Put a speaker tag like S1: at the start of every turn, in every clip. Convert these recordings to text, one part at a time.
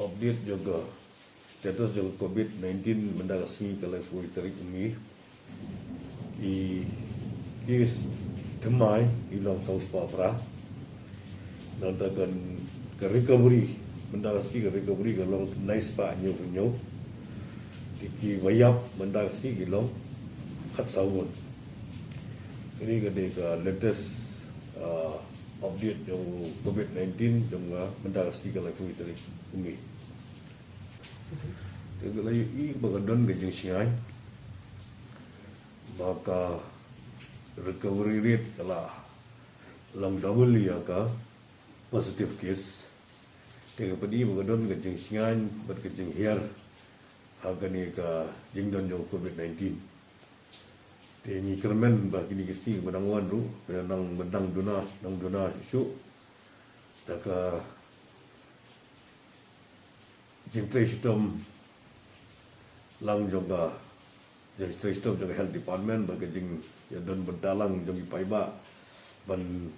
S1: update juga status juga COVID-19 mendadak sngi kalau fui tarik umi i thymmai ilang South Papra dan takkan ke recovery mendadak sngi ke recovery kalau nice pa nyo ki wayap mendadak sngi kalau khat sawon ini kade ka latest update yang COVID-19 yang mendadak sngi kalau fui tarik umi. Kalau i bagadon gajeng sngi maka recovery rate kalau lang double ya ka positive case tega padi bagadon gajeng sngi bergajeng hiar agani ka jingdon yang COVID-19 te ni kermen ba kini kisi menangwan ru nang menang duna isu taka jingtre sistem lang juga jadi sistem juga health department bagi jing ya don berdalang jong ipaiba ban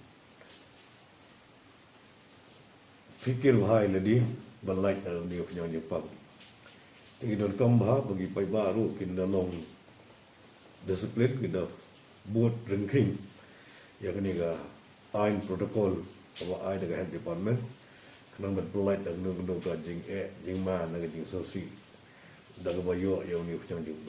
S1: fikir bahai ledi ban like ni punya nyepang tinggi don kambah bagi paiba ru kin dalong disiplin kita buat ranking ya kini ga ain protokol apa ain dengan health department kenang berpelait dengan gundung ka jing ma dengan jing sosi daga bayo yang ni punya jing